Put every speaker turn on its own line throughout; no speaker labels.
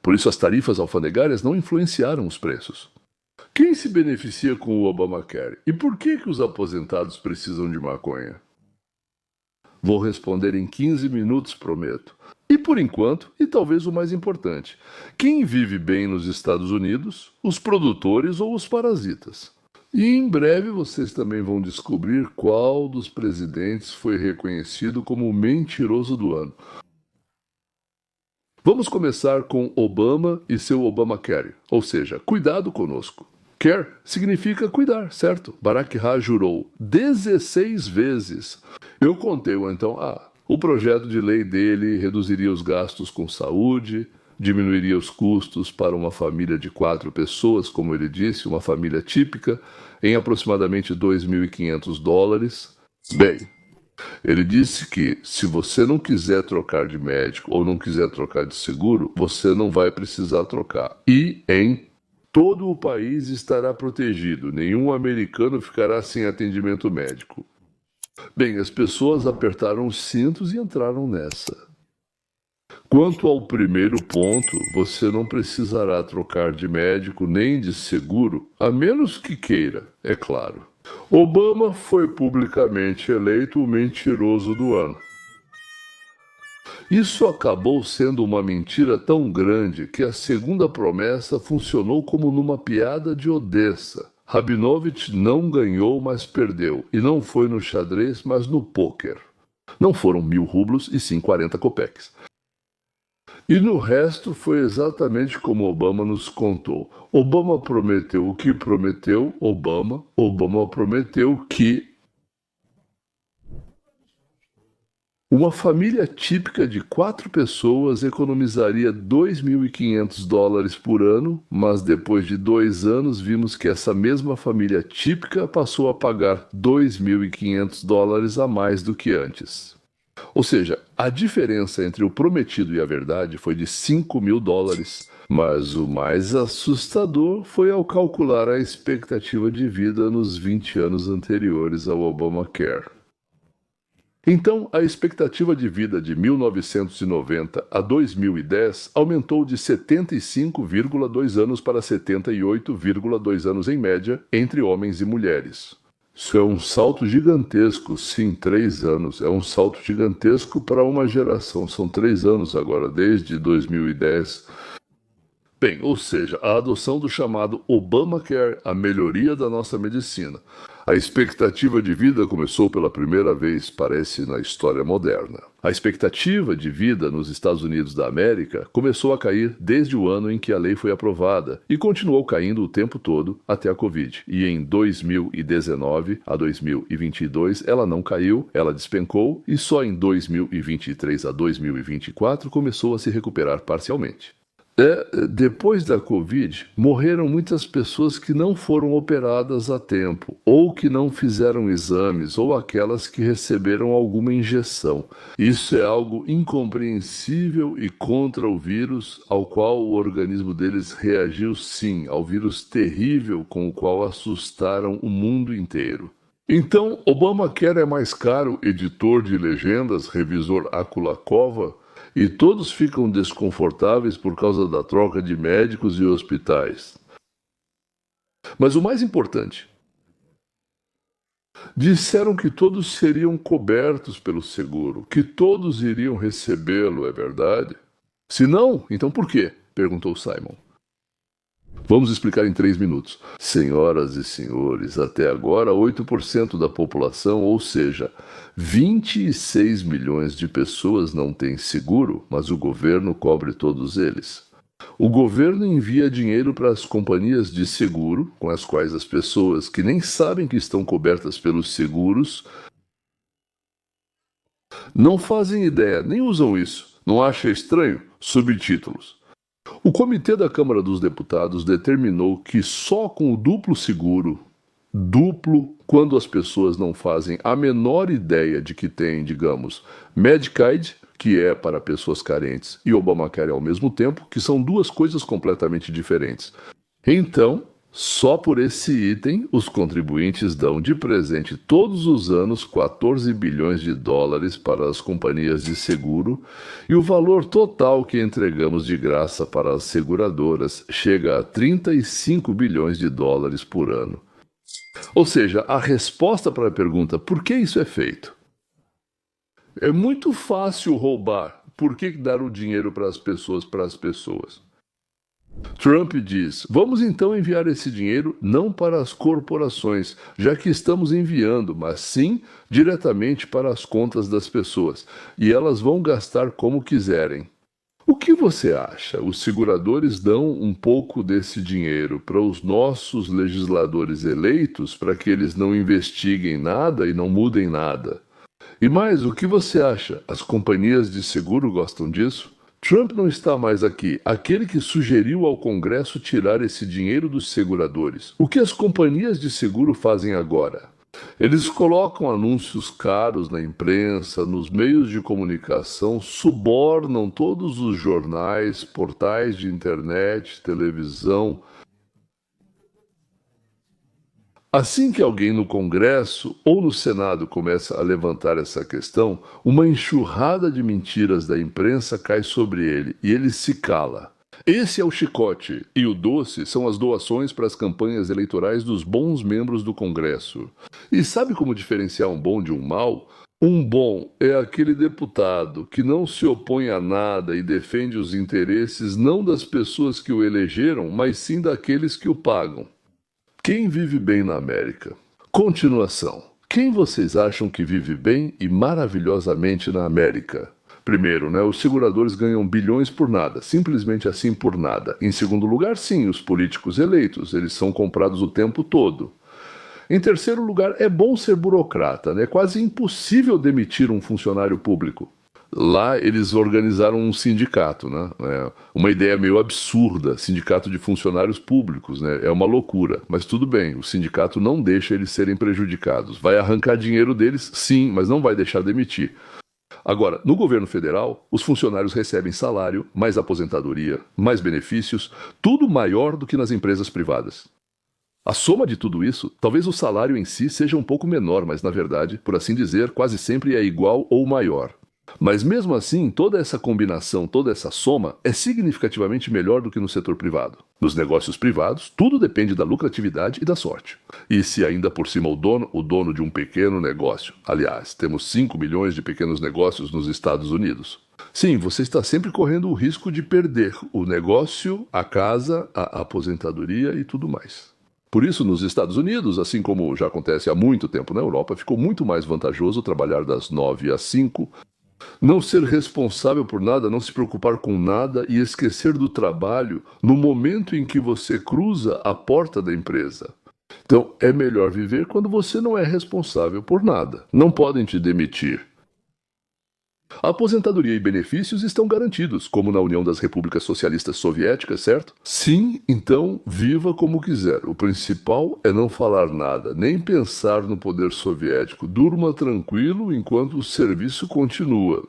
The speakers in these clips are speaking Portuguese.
Por isso as tarifas alfandegárias não influenciaram os preços. Quem se beneficia com o Obamacare? E por que os aposentados precisam de maconha? Vou responder em 15 minutos, prometo. E por enquanto, e talvez o mais importante, quem vive bem nos Estados Unidos, os produtores ou os parasitas? E em breve vocês também vão descobrir qual dos presidentes foi reconhecido como o mentiroso do ano. Vamos começar com Obama e seu Obamacare, ou seja, cuidado conosco. Care significa cuidar, certo? Barack jurou 16 vezes. Eu contei, então, o projeto de lei dele reduziria os gastos com saúde, diminuiria os custos para uma família de 4 pessoas, como ele disse, uma família típica, em aproximadamente $2.500. Bem, ele disse que se você não quiser trocar de médico ou não quiser trocar de seguro, você não vai precisar trocar. E em todo o país estará protegido, nenhum americano ficará sem atendimento médico. Bem, as pessoas apertaram os cintos e entraram nessa. Quanto ao primeiro ponto, você não precisará trocar de médico nem de seguro, a menos que queira, é claro. Obama foi publicamente eleito o mentiroso do ano. Isso acabou sendo uma mentira tão grande que a segunda promessa funcionou como numa piada de Odessa. Rabinovich não ganhou, mas perdeu, e não foi no xadrez, mas no pôquer. Não foram 1.000 rublos, e sim 40 copeques. E no resto foi exatamente como Obama nos contou. Obama prometeu o que prometeu, Obama prometeu que uma família típica de 4 pessoas economizaria $2.500 por ano, mas depois de 2 anos vimos que essa mesma família típica passou a pagar $2.500 a mais do que antes. Ou seja, a diferença entre o prometido e a verdade foi de $5.000, mas o mais assustador foi ao calcular a expectativa de vida nos 20 anos anteriores ao Obamacare. Então, a expectativa de vida de 1990 a 2010 aumentou de 75,2 anos para 78,2 anos em média entre homens e mulheres. Isso é um salto gigantesco, sim, 3 anos. É um salto gigantesco para uma geração. São 3 anos agora, desde 2010. Bem, ou seja, a adoção do chamado Obamacare, a melhoria da nossa medicina. A expectativa de vida começou pela primeira vez, parece, na história moderna. A expectativa de vida nos Estados Unidos da América começou a cair desde o ano em que a lei foi aprovada e continuou caindo o tempo todo até a Covid. E em 2019 a 2022 ela não caiu, ela despencou e só em 2023 a 2024 começou a se recuperar parcialmente. Depois da Covid, morreram muitas pessoas que não foram operadas a tempo, ou que não fizeram exames, ou aquelas que receberam alguma injeção. Isso é algo incompreensível e contra o vírus, ao qual o organismo deles reagiu sim, ao vírus terrível com o qual assustaram o mundo inteiro. Então, Obamacare é mais caro, editor de legendas, revisor Akulakova, e todos ficam desconfortáveis por causa da troca de médicos e hospitais. Mas o mais importante, disseram que todos seriam cobertos pelo seguro, que todos iriam recebê-lo, é verdade? Se não, então por quê? Perguntou Simon. Vamos explicar em 3 minutos. Senhoras e senhores, até agora 8% da população, ou seja, 26 milhões de pessoas não têm seguro, mas o governo cobre todos eles. O governo envia dinheiro para as companhias de seguro, com as quais as pessoas que nem sabem que estão cobertas pelos seguros não fazem ideia, nem usam isso. Não acha estranho? Subtítulos. O Comitê da Câmara dos Deputados determinou que só com o duplo seguro, quando as pessoas não fazem a menor ideia de que têm, digamos, Medicaid, que é para pessoas carentes, e Obamacare ao mesmo tempo, que são 2 coisas completamente diferentes. Então, Só por esse item, os contribuintes dão de presente todos os anos 14 bilhões de dólares para as companhias de seguro e o valor total que entregamos de graça para as seguradoras chega a 35 bilhões de dólares por ano. Ou seja, a resposta para a pergunta por que isso é feito? É muito fácil roubar. Por que dar o dinheiro para as pessoas? Trump diz: vamos então enviar esse dinheiro não para as corporações, já que estamos enviando, mas sim diretamente para as contas das pessoas, e elas vão gastar como quiserem. O que você acha? Os seguradores dão um pouco desse dinheiro para os nossos legisladores eleitos para que eles não investiguem nada e não mudem nada? E mais, o que você acha? As companhias de seguro gostam disso? Trump não está mais aqui, aquele que sugeriu ao Congresso tirar esse dinheiro dos seguradores. O que as companhias de seguro fazem agora? Eles colocam anúncios caros na imprensa, nos meios de comunicação, subornam todos os jornais, portais de internet, televisão. Assim que alguém no Congresso ou no Senado começa a levantar essa questão, uma enxurrada de mentiras da imprensa cai sobre ele e ele se cala. Esse é o chicote, e o doce são as doações para as campanhas eleitorais dos bons membros do Congresso. E sabe como diferenciar um bom de um mau? Um bom é aquele deputado que não se opõe a nada e defende os interesses não das pessoas que o elegeram, mas sim daqueles que o pagam. Quem vive bem na América? Continuação. Quem vocês acham que vive bem e maravilhosamente na América? Primeiro, os seguradores ganham bilhões por nada, simplesmente assim por nada. Em segundo lugar, sim, os políticos eleitos, eles são comprados o tempo todo. Em terceiro lugar, é bom ser burocrata, É quase impossível demitir um funcionário público. Lá eles organizaram um sindicato, uma ideia meio absurda, sindicato de funcionários públicos, É uma loucura, mas tudo bem, o sindicato não deixa eles serem prejudicados. Vai arrancar dinheiro deles, sim, mas não vai deixar demitir. Agora, no governo federal, os funcionários recebem salário, mais aposentadoria, mais benefícios, tudo maior do que nas empresas privadas. A soma de tudo isso, talvez o salário em si seja um pouco menor, mas na verdade, por assim dizer, quase sempre é igual ou maior. Mas mesmo assim, toda essa combinação, toda essa soma é significativamente melhor do que no setor privado. Nos negócios privados, tudo depende da lucratividade e da sorte. E se ainda por cima o dono de um pequeno negócio, aliás, temos 5 milhões de pequenos negócios nos Estados Unidos. Sim, você está sempre correndo o risco de perder o negócio, a casa, a aposentadoria e tudo mais. Por isso, nos Estados Unidos, assim como já acontece há muito tempo na Europa, ficou muito mais vantajoso trabalhar das 9 às 5, não ser responsável por nada, não se preocupar com nada e esquecer do trabalho no momento em que você cruza a porta da empresa. Então, é melhor viver quando você não é responsável por nada. Não podem te demitir. A aposentadoria e benefícios estão garantidos, como na União das Repúblicas Socialistas Soviéticas, certo? Sim, então viva como quiser. O principal é não falar nada, nem pensar no poder soviético. Durma tranquilo enquanto o serviço continua.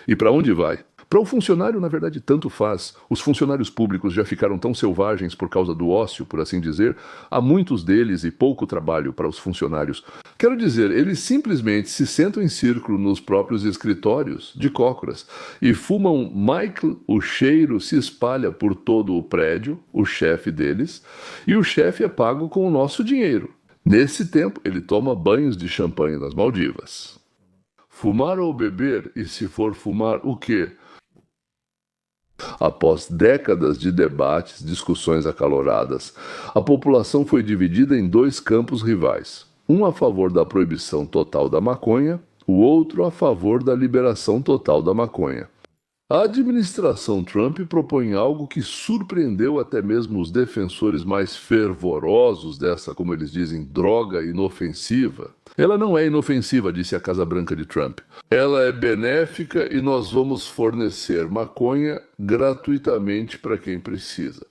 E para onde vai? Para o funcionário, na verdade, tanto faz. Os funcionários públicos já ficaram tão selvagens por causa do ócio, por assim dizer. Há muitos deles e pouco trabalho para os funcionários. Quero dizer, eles simplesmente se sentam em círculo nos próprios escritórios, de cócoras, e fumam Michael, o cheiro se espalha por todo o prédio, o chefe deles, e o chefe é pago com o nosso dinheiro. Nesse tempo, ele toma banhos de champanhe nas Maldivas. Fumar ou beber? E se for fumar, o quê? Após décadas de debates, discussões acaloradas, a população foi dividida em dois campos rivais. Um a favor da proibição total da maconha, o outro a favor da liberação total da maconha. A administração Trump propõe algo que surpreendeu até mesmo os defensores mais fervorosos dessa, como eles dizem, droga inofensiva. Ela não é inofensiva, disse a Casa Branca de Trump. Ela é benéfica e nós vamos fornecer maconha gratuitamente para quem precisa.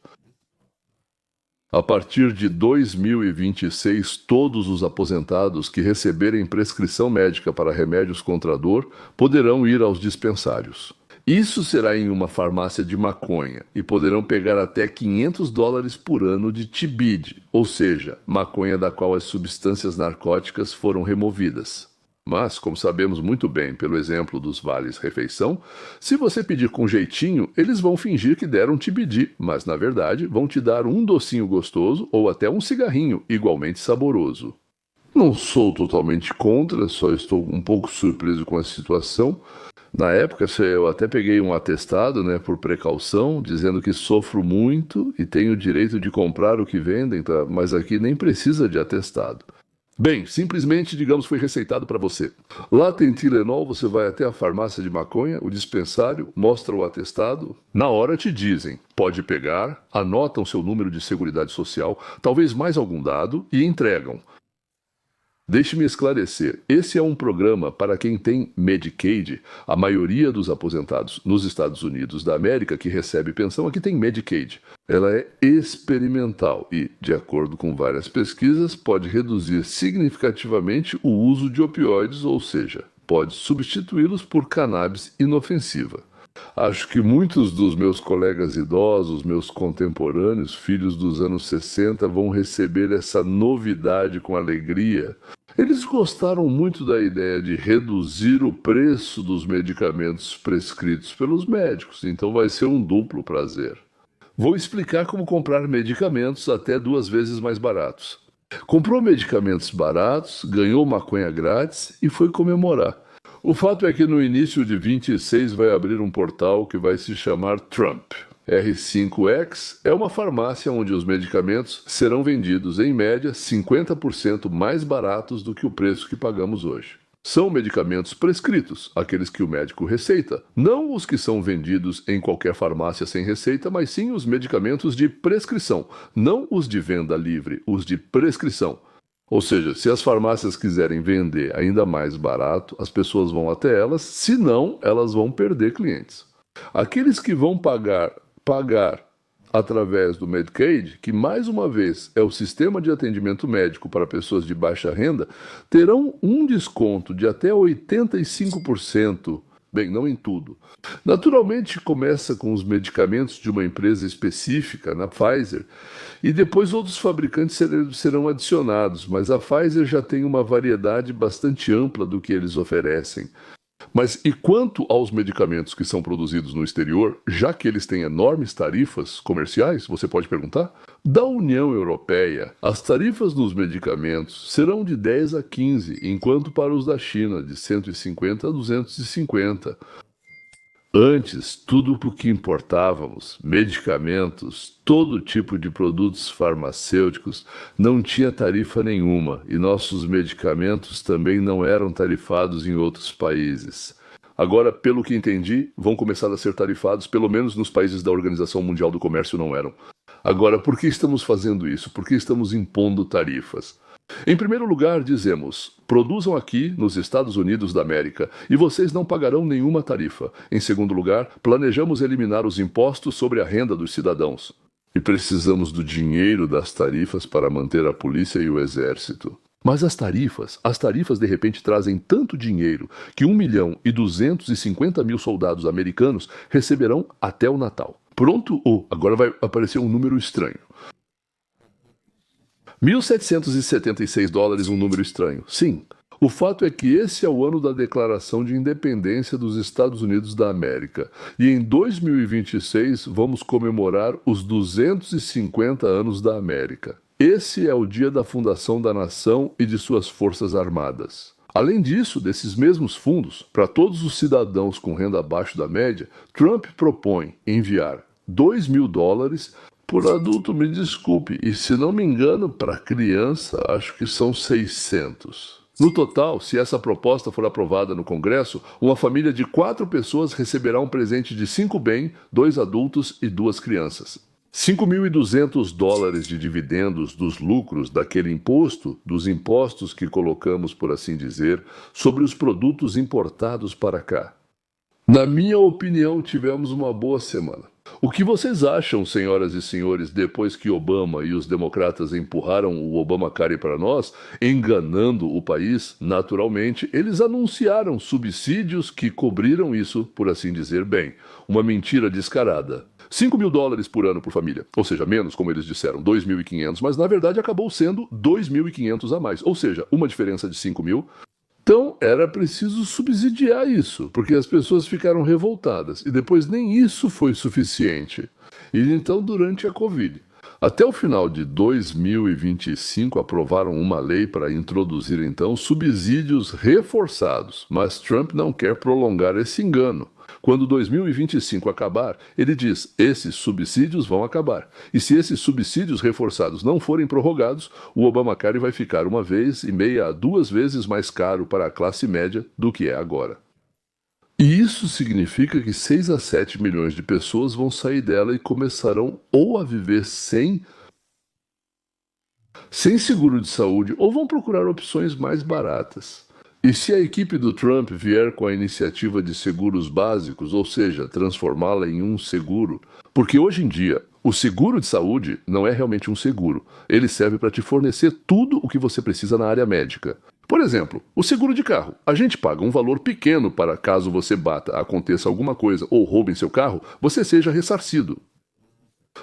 A partir de 2026, todos os aposentados que receberem prescrição médica para remédios contra a dor poderão ir aos dispensários. Isso será em uma farmácia de maconha e poderão pegar até $500 por ano de TBD, ou seja, maconha da qual as substâncias narcóticas foram removidas. Mas, como sabemos muito bem pelo exemplo dos vales-refeição, se você pedir com jeitinho, eles vão fingir que deram TBD, mas na verdade vão te dar um docinho gostoso ou até um cigarrinho igualmente saboroso. Não sou totalmente contra, só estou um pouco surpreso com a situação. Na época, eu até peguei um atestado, né, por precaução, dizendo que sofro muito e tenho o direito de comprar o que vendem, tá? Mas aqui nem precisa de atestado. Bem, simplesmente, digamos, foi receitado para você. Lá tem Tilenol, você vai até a farmácia de maconha, o dispensário, mostra o atestado. Na hora te dizem, pode pegar, anotam seu número de seguridade social, talvez mais algum dado e entregam. Deixe-me esclarecer, esse é um programa para quem tem Medicaid. A maioria dos aposentados nos Estados Unidos da América que recebe pensão aqui tem Medicaid. Ela é experimental e, de acordo com várias pesquisas, pode reduzir significativamente o uso de opioides, ou seja, pode substituí-los por cannabis inofensiva. Acho que muitos dos meus colegas idosos, meus contemporâneos, filhos dos anos 60, vão receber essa novidade com alegria. Eles gostaram muito da ideia de reduzir o preço dos medicamentos prescritos pelos médicos, então vai ser um duplo prazer. Vou explicar como comprar medicamentos até 2 vezes mais baratos. Comprou medicamentos baratos, ganhou maconha grátis e foi comemorar. O fato é que no início de 26 vai abrir um portal que vai se chamar Trump. R5X é uma farmácia onde os medicamentos serão vendidos, em média, 50% mais baratos do que o preço que pagamos hoje. São medicamentos prescritos, aqueles que o médico receita, não os que são vendidos em qualquer farmácia sem receita, mas sim os medicamentos de prescrição, não os de venda livre, os de prescrição. Ou seja, se as farmácias quiserem vender ainda mais barato, as pessoas vão até elas, senão elas vão perder clientes. Aqueles que vão pagar através do Medicaid, que mais uma vez é o sistema de atendimento médico para pessoas de baixa renda, terão um desconto de até 85%. Bem, não em tudo. Naturalmente, começa com os medicamentos de uma empresa específica, na Pfizer, e depois outros fabricantes serão adicionados, mas a Pfizer já tem uma variedade bastante ampla do que eles oferecem. Mas e quanto aos medicamentos que são produzidos no exterior, já que eles têm enormes tarifas comerciais, você pode perguntar? Da União Europeia, as tarifas nos medicamentos serão de 10 a 15, enquanto para os da China, de 150 a 250. Antes, tudo o que importávamos, medicamentos, todo tipo de produtos farmacêuticos, não tinha tarifa nenhuma e nossos medicamentos também não eram tarifados em outros países. Agora, pelo que entendi, vão começar a ser tarifados, pelo menos nos países da Organização Mundial do Comércio não eram. Agora, por que estamos fazendo isso? Por que estamos impondo tarifas? Em primeiro lugar, dizemos, produzam aqui nos Estados Unidos da América e vocês não pagarão nenhuma tarifa. Em segundo lugar, planejamos eliminar os impostos sobre a renda dos cidadãos. E precisamos do dinheiro das tarifas para manter a polícia e o exército. Mas as tarifas de repente trazem tanto dinheiro que 1.250.000 soldados americanos receberão até o Natal. Pronto? Agora vai aparecer um número estranho. $1.776, um número estranho. Sim, o fato é que esse é o ano da Declaração de Independência dos Estados Unidos da América. E em 2026 vamos comemorar os 250 anos da América. Esse é o dia da fundação da nação e de suas forças armadas. Além disso, desses mesmos fundos, para todos os cidadãos com renda abaixo da média, Trump propõe enviar $2.000 por adulto, me desculpe, e se não me engano, para criança, acho que são 600. No total, se essa proposta for aprovada no Congresso, uma família de 4 pessoas receberá um presente de 5 bem, 2 adultos e 2 crianças. $5.200 de dividendos dos lucros daquele imposto, dos impostos que colocamos, por assim dizer, sobre os produtos importados para cá. Na minha opinião, tivemos uma boa semana. O que vocês acham, senhoras e senhores, depois que Obama e os democratas empurraram o Obamacare para nós, enganando o país? Naturalmente, eles anunciaram subsídios que cobriram isso, por assim dizer, bem. Uma mentira descarada. $5.000 por ano por família, ou seja, menos, como eles disseram, 2.500, mas na verdade acabou sendo 2.500 a mais, ou seja, uma diferença de 5.000. Então era preciso subsidiar isso, porque as pessoas ficaram revoltadas e depois nem isso foi suficiente. E então, durante a Covid, até o final de 2025, aprovaram uma lei para introduzir então subsídios reforçados, mas Trump não quer prolongar esse engano. Quando 2025 acabar, ele diz: esses subsídios vão acabar. E se esses subsídios reforçados não forem prorrogados, o Obamacare vai ficar 1,5 a 2 vezes mais caro para a classe média do que é agora. E isso significa que 6 a 7 milhões de pessoas vão sair dela e começarão ou a viver sem seguro de saúde ou vão procurar opções mais baratas. E se a equipe do Trump vier com a iniciativa de seguros básicos, ou seja, transformá-la em um seguro, porque hoje em dia o seguro de saúde não é realmente um seguro, ele serve para te fornecer tudo o que você precisa na área médica. Por exemplo, o seguro de carro. A gente paga um valor pequeno para caso você bata, aconteça alguma coisa ou roubem seu carro, você seja ressarcido.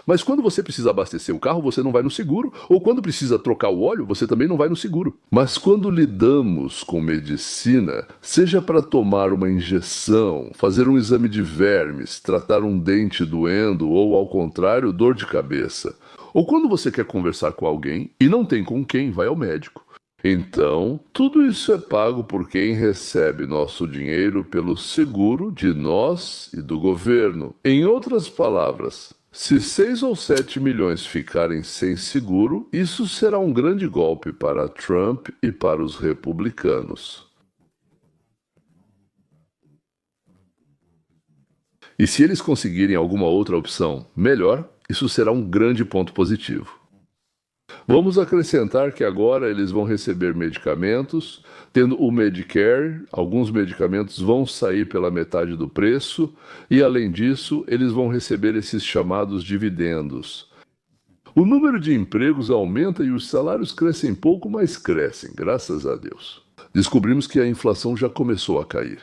Mas quando você precisa abastecer o carro, você não vai no seguro, ou quando precisa trocar o óleo, você também não vai no seguro. Mas quando lidamos com medicina, seja para tomar uma injeção, fazer um exame de vermes, tratar um dente doendo ou, ao contrário, dor de cabeça, ou quando você quer conversar com alguém e não tem com quem, vai ao médico. Então, tudo isso é pago por quem recebe nosso dinheiro pelo seguro de nós e do governo. Em outras palavras, se 6 ou 7 milhões ficarem sem seguro, isso será um grande golpe para Trump e para os republicanos. E se eles conseguirem alguma outra opção melhor, isso será um grande ponto positivo. Vamos acrescentar que agora eles vão receber medicamentos, tendo o Medicare, alguns medicamentos vão sair pela metade do preço e, além disso, eles vão receber esses chamados dividendos. O número de empregos aumenta e os salários crescem pouco, mas crescem, graças a Deus. Descobrimos que a inflação já começou a cair.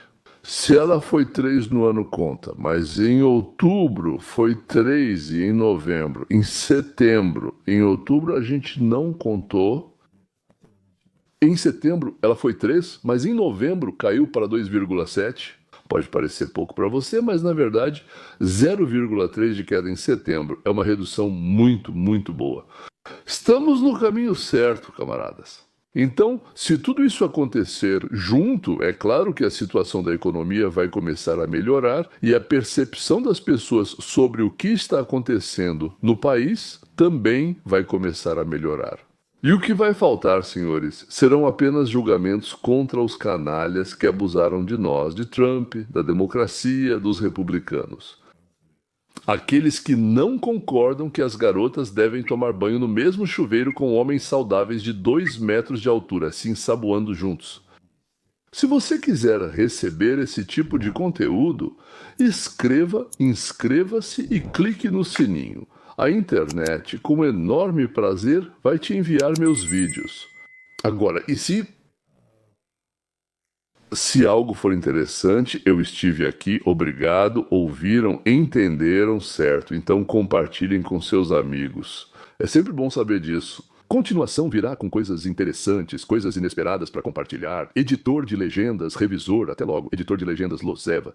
Se ela foi 3 no ano, conta, mas em outubro foi 3 e em novembro, em setembro, em outubro a gente não contou. Em setembro ela foi 3, mas em novembro caiu para 2,7. Pode parecer pouco para você, mas na verdade 0,3 de queda em setembro é uma redução muito, muito boa. Estamos no caminho certo, camaradas. Então, se tudo isso acontecer junto, é claro que a situação da economia vai começar a melhorar e a percepção das pessoas sobre o que está acontecendo no país também vai começar a melhorar. E o que vai faltar, senhores, serão apenas julgamentos contra os canalhas que abusaram de nós, de Trump, da democracia, dos republicanos. Aqueles que não concordam que as garotas devem tomar banho no mesmo chuveiro com homens saudáveis de 2 metros de altura, se ensaboando juntos. Se você quiser receber esse tipo de conteúdo, inscreva-se e clique no sininho. A internet, com enorme prazer, vai te enviar meus vídeos. Agora, e se algo for interessante, eu estive aqui, obrigado, ouviram, entenderam, certo. Então compartilhem com seus amigos. É sempre bom saber disso. Continuação virá com coisas interessantes, coisas inesperadas para compartilhar. Editor de legendas, revisor, até logo. Editor de legendas, Loseva.